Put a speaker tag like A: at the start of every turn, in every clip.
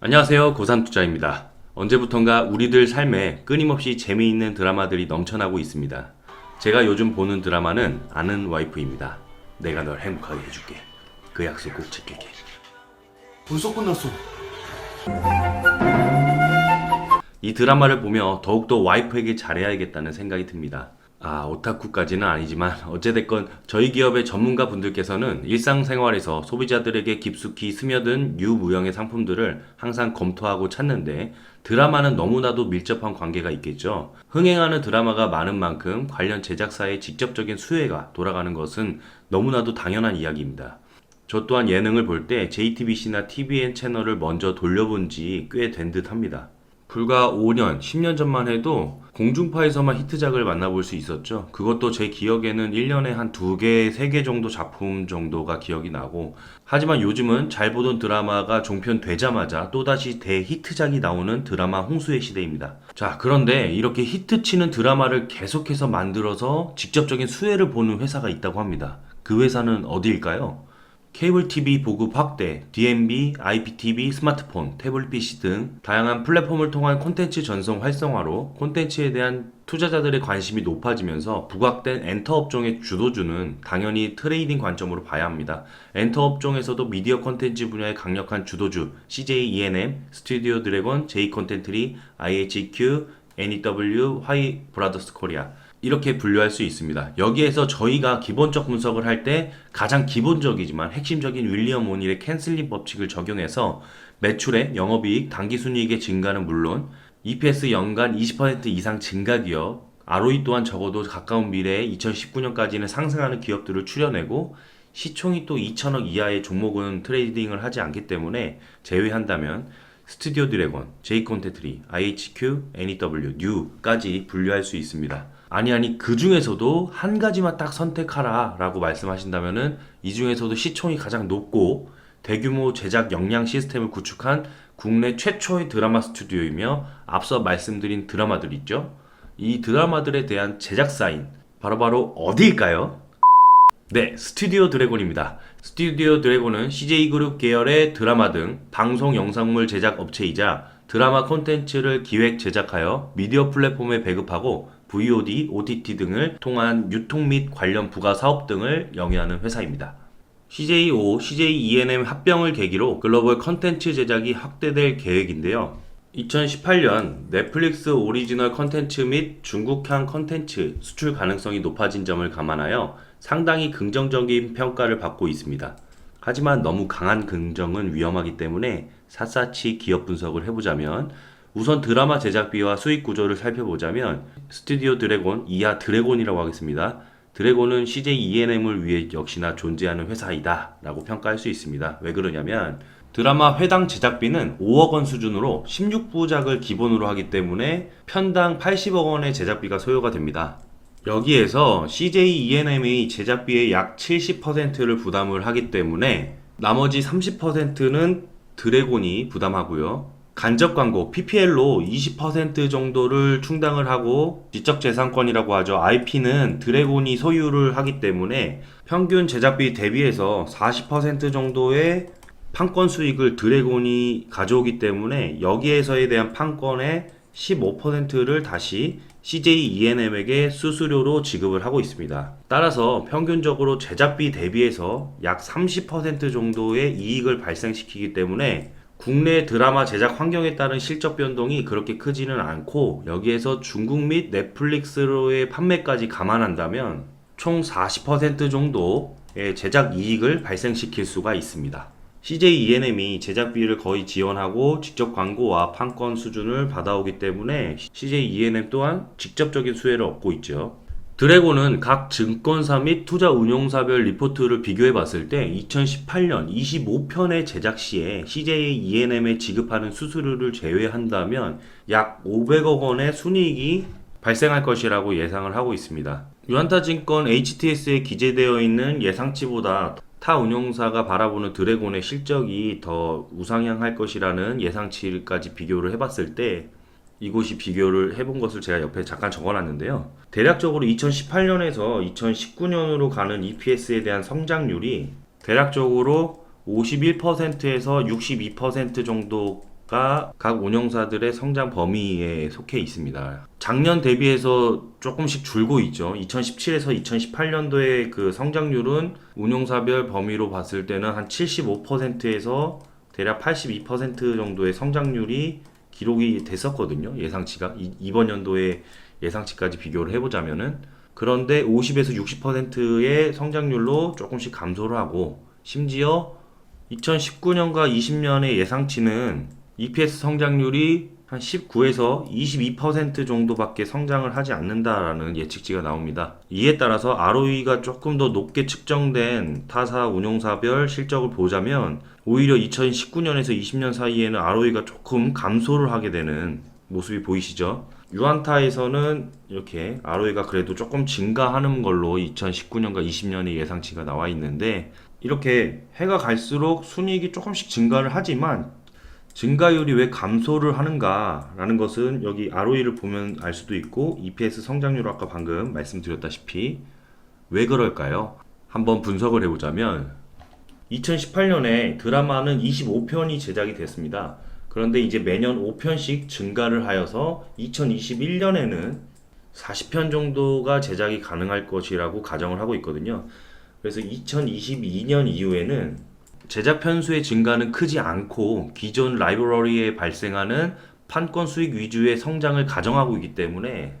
A: 안녕하세요. 고산투자입니다. 언제부턴가 우리들 삶에 끊임없이 재미있는 드라마들이 넘쳐나고 있습니다. 제가 요즘 보는 드라마는 아는 와이프입니다. 내가 널 행복하게 해줄게. 그 약속 꼭 지킬게.
B: 벌써 끝났어.
A: 이 드라마를 보며 더욱더 와이프에게 잘해야겠다는 생각이 듭니다. 오타쿠까지는 아니지만 어찌됐건 저희 기업의 전문가 분들께서는 일상생활에서 소비자들에게 깊숙이 스며든 유무형의 상품들을 항상 검토하고 찾는데 드라마는 너무나도 밀접한 관계가 있겠죠. 흥행하는 드라마가 많은 만큼 관련 제작사의 직접적인 수혜가 돌아가는 것은 너무나도 당연한 이야기입니다. 저 또한 예능을 볼 때 JTBC나 TVN 채널을 먼저 돌려본 지 꽤 된 듯 합니다. 불과 5년, 10년 전만 해도 공중파에서만 히트작을 만나볼 수 있었죠. 그것도 제 기억에는 1년에 한 2개, 3개 정도 작품 정도가 기억이 나고, 하지만 요즘은 잘 보던 드라마가 종편되자마자 또다시 대히트작이 나오는 드라마 홍수의 시대입니다. 자, 그런데 이렇게 히트치는 드라마를 계속해서 만들어서 직접적인 수혜를 보는 회사가 있다고 합니다. 그 회사는 어디일까요? 케이블 TV 보급 확대, DMB, IPTV, 스마트폰, 태블릿 PC 등 다양한 플랫폼을 통한 콘텐츠 전송 활성화로 콘텐츠에 대한 투자자들의 관심이 높아지면서 부각된 엔터 업종의 주도주는 당연히 트레이딩 관점으로 봐야 합니다. 엔터 업종에서도 미디어 콘텐츠 분야의 강력한 주도주 CJ ENM, 스튜디오 드래곤, J 컨텐트리, IHQ, NEW, 화이 브라더스 코리아 이렇게 분류할 수 있습니다. 여기에서 저희가 기본적 분석을 할 때 가장 기본적이지만 핵심적인 윌리엄 오닐의 캔슬링 법칙을 적용해서 매출액, 영업이익, 당기순이익의 증가는 물론 EPS 연간 20% 이상 증가 기업, ROE 또한 적어도 가까운 미래에 2019년까지는 상승하는 기업들을 추려내고 시총이 또 2천억 이하의 종목은 트레이딩을 하지 않기 때문에 제외한다면 스튜디오 드래곤, J 컨텐트리, IHQ, NEW, 뉴까지 분류할 수 있습니다. 아니 그 중에서도 한 가지만 딱 선택하라 라고 말씀하신다면은 이 중에서도 시총이 가장 높고 대규모 제작 역량 시스템을 구축한 국내 최초의 드라마 스튜디오이며 앞서 말씀드린 드라마들 있죠. 이 드라마들에 대한 제작사인 바로바로 어디일까요? 네, 스튜디오 드래곤입니다. 스튜디오 드래곤은 CJ그룹 계열의 드라마 등 방송 영상물 제작 업체이자 드라마 콘텐츠를 기획 제작하여 미디어 플랫폼에 배급하고 VOD, OTT 등을 통한 유통 및 관련 부가 사업 등을 영위하는 회사입니다. CJO, CJENM 합병을 계기로 글로벌 컨텐츠 제작이 확대될 계획인데요. 2018년 넷플릭스 오리지널 컨텐츠 및 중국향 컨텐츠 수출 가능성이 높아진 점을 감안하여 상당히 긍정적인 평가를 받고 있습니다. 하지만 너무 강한 긍정은 위험하기 때문에 샅샅이 기업 분석을 해보자면 우선 드라마 제작비와 수익 구조를 살펴보자면 스튜디오 드래곤, 이하 드래곤이라고 하겠습니다. 드래곤은 CJ ENM을 위해 역시나 존재하는 회사이다 라고 평가할 수 있습니다. 왜 그러냐면 드라마 회당 제작비는 5억 원 수준으로 16부작을 기본으로 하기 때문에 편당 80억 원의 제작비가 소요가 됩니다. 여기에서 CJ ENM이 제작비의 약 70%를 부담을 하기 때문에 나머지 30%는 드래곤이 부담하고요. 간접 광고 PPL로 20% 정도를 충당을 하고 지적재산권이라고 하죠. IP는 드래곤이 소유를 하기 때문에 평균 제작비 대비해서 40% 정도의 판권 수익을 드래곤이 가져오기 때문에 여기에서에 대한 판권의 15%를 다시 CJ ENM에게 수수료로 지급을 하고 있습니다. 따라서 평균적으로 제작비 대비해서 약 30% 정도의 이익을 발생시키기 때문에 국내 드라마 제작 환경에 따른 실적 변동이 그렇게 크지는 않고 여기에서 중국 및 넷플릭스로의 판매까지 감안한다면 총 40% 정도의 제작 이익을 발생시킬 수가 있습니다. CJ ENM이 제작비를 거의 지원하고 직접 광고와 판권 수준을 받아오기 때문에 CJ ENM 또한 직접적인 수혜를 얻고 있죠. 드래곤은 각 증권사 및 투자 운용사별 리포트를 비교해 봤을 때 2018년 25편의 제작 시에 CJ ENM에 지급하는 수수료를 제외한다면 약 500억 원의 순이익이 발생할 것이라고 예상을 하고 있습니다. 유한타증권 HTS에 기재되어 있는 예상치보다 타 운용사가 바라보는 드래곤의 실적이 더 우상향할 것이라는 예상치까지 비교를 해봤을 때 이곳이 비교를 해본 것을 제가 옆에 잠깐 적어놨는데요. 대략적으로 2018년에서 2019년으로 가는 EPS에 대한 성장률이 대략적으로 51%에서 62% 정도 각 운영사들의 성장 범위에 속해 있습니다. 작년 대비해서 조금씩 줄고 있죠. 2017에서 2018년도의 그 성장률은 운용사별 범위로 봤을 때는 한 75%에서 대략 82% 정도의 성장률이 기록이 됐었거든요. 예상치가. 이번 연도의 예상치까지 비교를 해보자면은. 그런데 50에서 60%의 성장률로 조금씩 감소를 하고, 심지어 2019년과 20년의 예상치는 EPS 성장률이 한 19에서 22% 정도밖에 성장을 하지 않는다라는 예측치가 나옵니다. 이에 따라서 ROE가 조금 더 높게 측정된 타사 운용사별 실적을 보자면 오히려 2019년에서 20년 사이에는 ROE가 조금 감소를 하게 되는 모습이 보이시죠? 유한타에서는 이렇게 ROE가 그래도 조금 증가하는 걸로 2019년과 20년의 예상치가 나와 있는데, 이렇게 해가 갈수록 순이익이 조금씩 증가를 하지만 증가율이 왜 감소를 하는가라는 것은 여기 ROE를 보면 알 수도 있고, EPS 성장률 아까 방금 말씀드렸다시피 왜 그럴까요? 한번 분석을 해보자면 2018년에 드라마는 25편이 제작이 됐습니다. 그런데 이제 매년 5편씩 증가를 하여서 2021년에는 40편 정도가 제작이 가능할 것이라고 가정을 하고 있거든요. 그래서 2022년 이후에는 제작 편수의 증가는 크지 않고 기존 라이브러리에 발생하는 판권 수익 위주의 성장을 가정하고 있기 때문에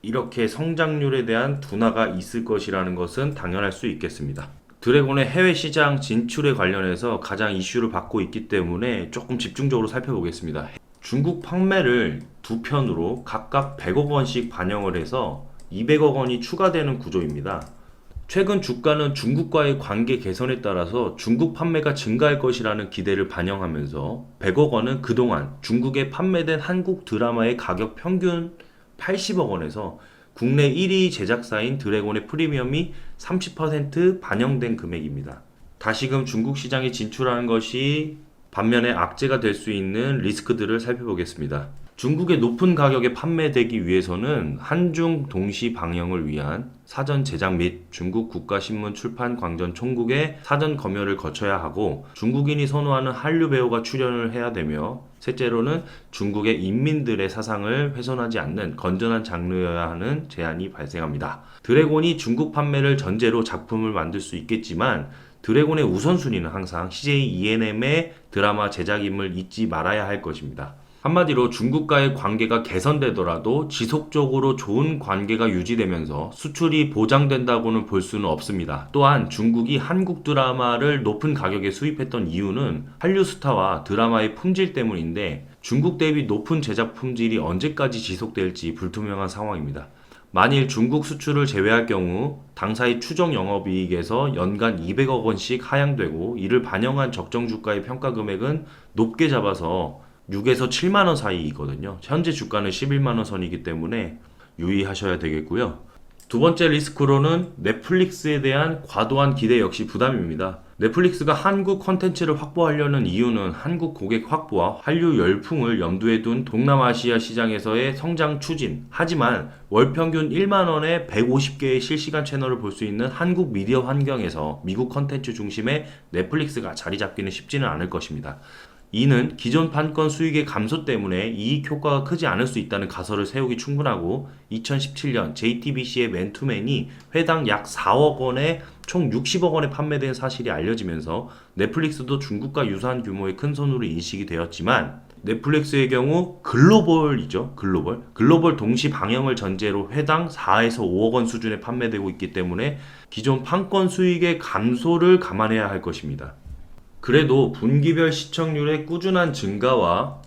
A: 이렇게 성장률에 대한 둔화가 있을 것이라는 것은 당연할 수 있겠습니다. 드래곤의 해외 시장 진출에 관련해서 가장 이슈를 받고 있기 때문에 조금 집중적으로 살펴보겠습니다. 중국 판매를 두 편으로 각각 100억 원씩 반영을 해서 200억 원이 추가되는 구조입니다. 최근 주가는 중국과의 관계 개선에 따라서 중국 판매가 증가할 것이라는 기대를 반영하면서 100억 원은 그동안 중국에 판매된 한국 드라마의 가격 평균 80억 원에서 국내 1위 제작사인 드래곤의 프리미엄이 30% 반영된 금액입니다. 다시금 중국 시장에 진출하는 것이 반면에 악재가 될 수 있는 리스크들을 살펴보겠습니다. 중국의 높은 가격에 판매되기 위해서는 한중 동시 방영을 위한 사전 제작 및 중국 국가신문 출판 광전 총국의 사전 검열을 거쳐야 하고, 중국인이 선호하는 한류 배우가 출연을 해야 되며, 셋째로는 중국의 인민들의 사상을 훼손하지 않는 건전한 장르여야 하는 제한이 발생합니다. 드래곤이 중국 판매를 전제로 작품을 만들 수 있겠지만 드래곤의 우선순위는 항상 CJ ENM의 드라마 제작임을 잊지 말아야 할 것입니다. 한마디로 중국과의 관계가 개선되더라도 지속적으로 좋은 관계가 유지되면서 수출이 보장된다고는 볼 수는 없습니다. 또한 중국이 한국 드라마를 높은 가격에 수입했던 이유는 한류 스타와 드라마의 품질 때문인데, 중국 대비 높은 제작 품질이 언제까지 지속될지 불투명한 상황입니다. 만일 중국 수출을 제외할 경우 당사의 추정 영업이익에서 연간 200억 원씩 하향되고, 이를 반영한 적정 주가의 평가 금액은 높게 잡아서 6에서 7만원 사이이거든요. 현재 주가는 11만원 선이기 때문에 유의하셔야 되겠고요. 두 번째 리스크로는 넷플릭스에 대한 과도한 기대 역시 부담입니다. 넷플릭스가 한국 콘텐츠를 확보하려는 이유는 한국 고객 확보와 한류 열풍을 염두에 둔 동남아시아 시장에서의 성장 추진. 하지만 월 평균 1만원에 150개의 실시간 채널을 볼 수 있는 한국 미디어 환경에서 미국 콘텐츠 중심의 넷플릭스가 자리 잡기는 쉽지는 않을 것입니다. 이는 기존 판권 수익의 감소 때문에 이익 효과가 크지 않을 수 있다는 가설을 세우기 충분하고, 2017년 JTBC의 맨투맨이 회당 약 4억 원에 총 60억 원에 판매된 사실이 알려지면서 넷플릭스도 중국과 유사한 규모의 큰 손으로 인식이 되었지만, 넷플릭스의 경우 글로벌이죠. 글로벌 동시 방영을 전제로 회당 4에서 5억 원 수준에 판매되고 있기 때문에 기존 판권 수익의 감소를 감안해야 할 것입니다. 그래도 분기별 시청률의 꾸준한 증가와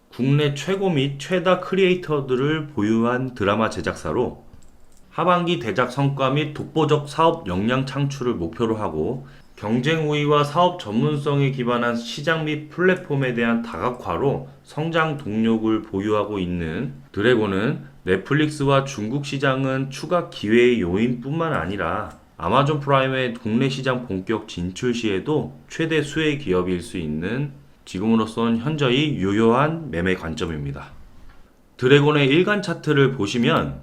A: 국내 최고 및 최다 크리에이터들을 보유한 드라마 제작사로 하반기 대작 성과 및 독보적 사업 역량 창출을 목표로 하고, 경쟁 우위와 사업 전문성에 기반한 시장 및 플랫폼에 대한 다각화로 성장 동력을 보유하고 있는 드래곤은 넷플릭스와 중국 시장은 추가 기회의 요인뿐만 아니라 아마존 프라임의 국내 시장 본격 진출 시에도 최대 수혜 기업일 수 있는 지금으로선 현저히 유효한 매매 관점입니다. 드래곤의 일간 차트를 보시면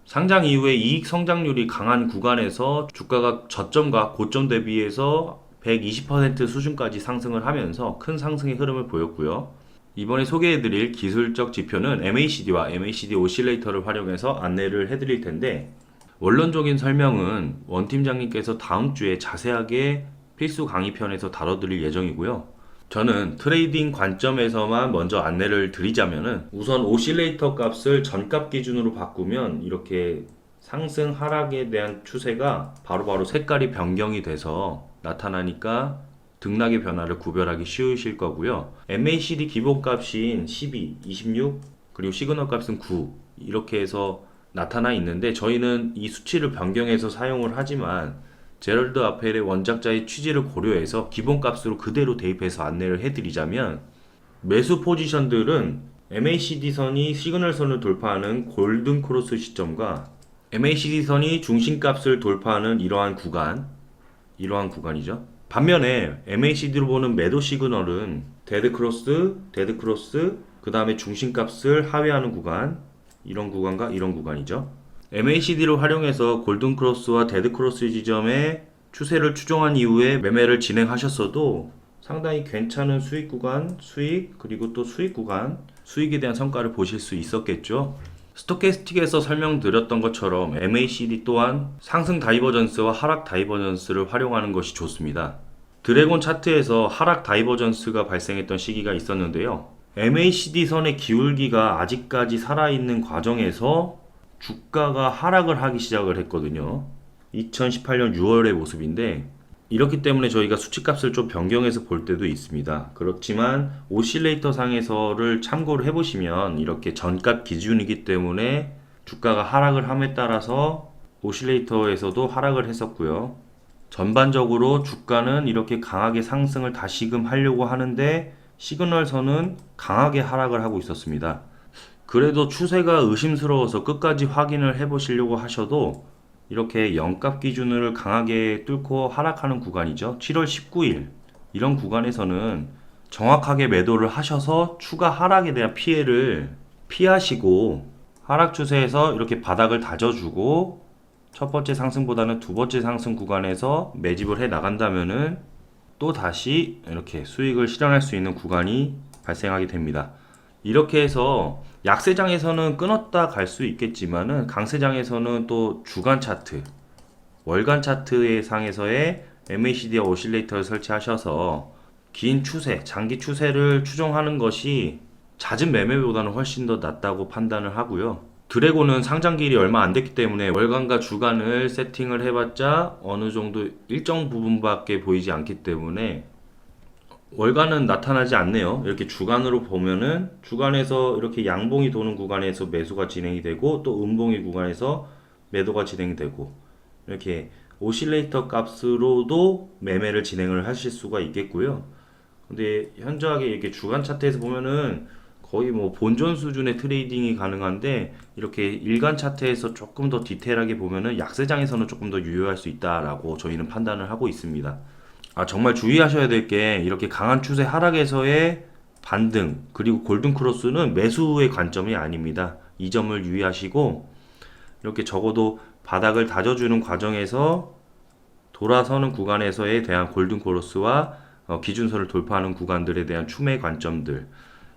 A: 상장 이후에 이익 성장률이 강한 구간에서 주가가 저점과 고점 대비해서 120% 수준까지 상승을 하면서 큰 상승의 흐름을 보였고요. 이번에 소개해드릴 기술적 지표는 MACD와 MACD 오실레이터를 활용해서 안내를 해드릴 텐데, 원론적인 설명은 원 팀장님께서 다음 주에 자세하게 필수 강의편에서 다뤄드릴 예정이고요. 저는 트레이딩 관점에서만 먼저 안내를 드리자면은, 우선 오실레이터 값을 전값 기준으로 바꾸면 이렇게 상승 하락에 대한 추세가 바로바로 색깔이 변경이 돼서 나타나니까 등락의 변화를 구별하기 쉬우실 거고요. MACD 기본값인 12, 26, 그리고 시그널 값은 9 이렇게 해서 나타나 있는데, 저희는 이 수치를 변경해서 사용을 하지만 제럴드 아펠의 원작자의 취지를 고려해서 기본값으로 그대로 대입해서 안내를 해드리자면, 매수 포지션들은 MACD 선이 시그널 선을 돌파하는 골든 크로스 시점과 MACD 선이 중심값을 돌파하는 이러한 구간이죠. 반면에 MACD로 보는 매도 시그널은 데드 크로스, 그 다음에 중심값을 하회하는 구간, 이런 구간과 이런 구간이죠. MACD를 활용해서 골든 크로스와 데드 크로스 지점의 추세를 추종한 이후에 매매를 진행하셨어도 상당히 괜찮은 수익 구간, 그리고 또 수익 구간, 수익에 대한 성과를 보실 수 있었겠죠. 스토캐스틱에서 설명드렸던 것처럼 MACD 또한 상승 다이버전스와 하락 다이버전스를 활용하는 것이 좋습니다. 드래곤 차트에서 하락 다이버전스가 발생했던 시기가 있었는데요. MACD 선의 기울기가 아직까지 살아있는 과정에서 주가가 하락을 하기 시작을 했거든요. 2018년 6월의 모습인데, 이렇기 때문에 저희가 수치값을 좀 변경해서 볼 때도 있습니다. 그렇지만 오실레이터 상에서를 참고를 해보시면 이렇게 전값 기준이기 때문에 주가가 하락을 함에 따라서 오실레이터에서도 하락을 했었고요. 전반적으로 주가는 이렇게 강하게 상승을 다시금 하려고 하는데 시그널선은 강하게 하락을 하고 있었습니다. 그래도 추세가 의심스러워서 끝까지 확인을 해보시려고 하셔도 이렇게 0값 기준을 강하게 뚫고 하락하는 구간이죠. 7월 19일 이런 구간에서는 정확하게 매도를 하셔서 추가 하락에 대한 피해를 피하시고, 하락 추세에서 이렇게 바닥을 다져주고 첫 번째 상승보다는 두 번째 상승 구간에서 매집을 해 나간다면은 또 다시 이렇게 수익을 실현할 수 있는 구간이 발생하게 됩니다. 이렇게 해서 약세장에서는 끊었다 갈 수 있겠지만은 강세장에서는 또 주간 차트, 월간 차트의 상에서의 MACD와 오실레이터를 설치하셔서 긴 추세, 장기 추세를 추종하는 것이 잦은 매매보다는 훨씬 더 낫다고 판단을 하고요. 드래곤은 상장기일이 얼마 안 됐기 때문에 월간과 주간을 세팅을 해봤자 어느 정도 일정 부분밖에 보이지 않기 때문에 월간은 나타나지 않네요. 이렇게 주간으로 보면은 주간에서 이렇게 양봉이 도는 구간에서 매수가 진행이 되고, 또 음봉의 구간에서 매도가 진행이 되고, 이렇게 오실레이터 값으로도 매매를 진행을 하실 수가 있겠고요. 근데 현저하게 이렇게 주간 차트에서 보면은 거의 뭐 본전 수준의 트레이딩이 가능한데, 이렇게 일간 차트에서 조금 더 디테일하게 보면은 약세장에서는 조금 더 유효할 수 있다라고 저희는 판단을 하고 있습니다. 정말 주의하셔야 될 게, 이렇게 강한 추세 하락에서의 반등 그리고 골든 크로스는 매수의 관점이 아닙니다. 이 점을 유의하시고, 이렇게 적어도 바닥을 다져주는 과정에서 돌아서는 구간에서에 대한 골든 크로스와 기준선을 돌파하는 구간들에 대한 추매 관점들,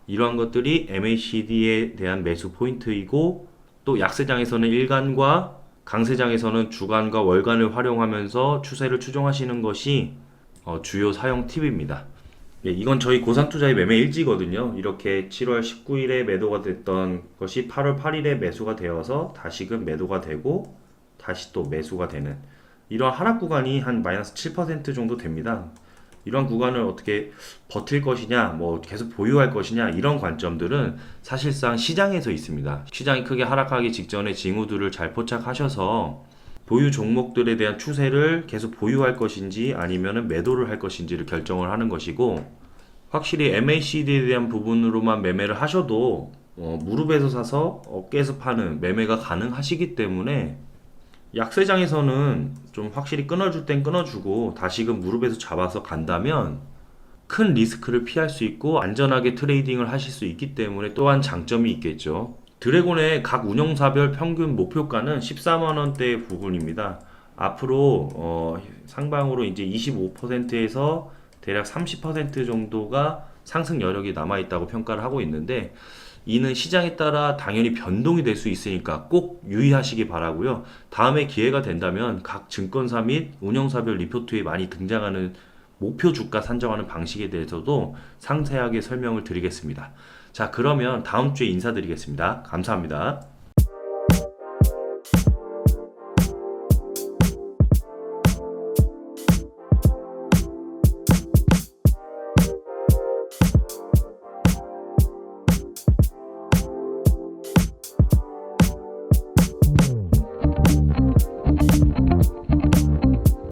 A: 이러한 것들이 MACD에 대한 매수 포인트이고, 또 약세장에서는 일간과 강세장에서는 주간과 월간을 활용하면서 추세를 추종하시는 것이 주요 사용 팁입니다. 예, 이건 저희 고산투자의 매매 일지거든요. 이렇게 7월 19일에 매도가 됐던 것이 8월 8일에 매수가 되어서 다시금 매도가 되고 다시 또 매수가 되는 이런 하락 구간이 한 마이너스 7% 정도 됩니다. 이런 구간을 어떻게 버틸 것이냐, 뭐 계속 보유할 것이냐, 이런 관점들은 사실상 시장에서 있습니다. 시장이 크게 하락하기 직전에 징후들을 잘 포착하셔서 보유 종목들에 대한 추세를 계속 보유할 것인지 아니면 매도를 할 것인지를 결정을 하는 것이고, 확실히 MACD에 대한 부분으로만 매매를 하셔도 무릎에서 사서 어깨에서 파는 매매가 가능하시기 때문에, 약세장에서는 좀 확실히 끊어줄 땐 끊어주고 다시금 무릎에서 잡아서 간다면 큰 리스크를 피할 수 있고 안전하게 트레이딩을 하실 수 있기 때문에 또한 장점이 있겠죠. 드래곤의 각 운영사별 평균 목표가는 14만원대 부분입니다. 앞으로 상방으로 이제 25%에서 대략 30% 정도가 상승 여력이 남아있다고 평가를 하고 있는데 이는 시장에 따라 당연히 변동이 될 수 있으니까 꼭 유의하시기 바라고요. 다음에 기회가 된다면 각 증권사 및 운영사별 리포트에 많이 등장하는 목표 주가 산정하는 방식에 대해서도 상세하게 설명을 드리겠습니다. 자, 그러면 다음 주에 인사드리겠습니다. 감사합니다.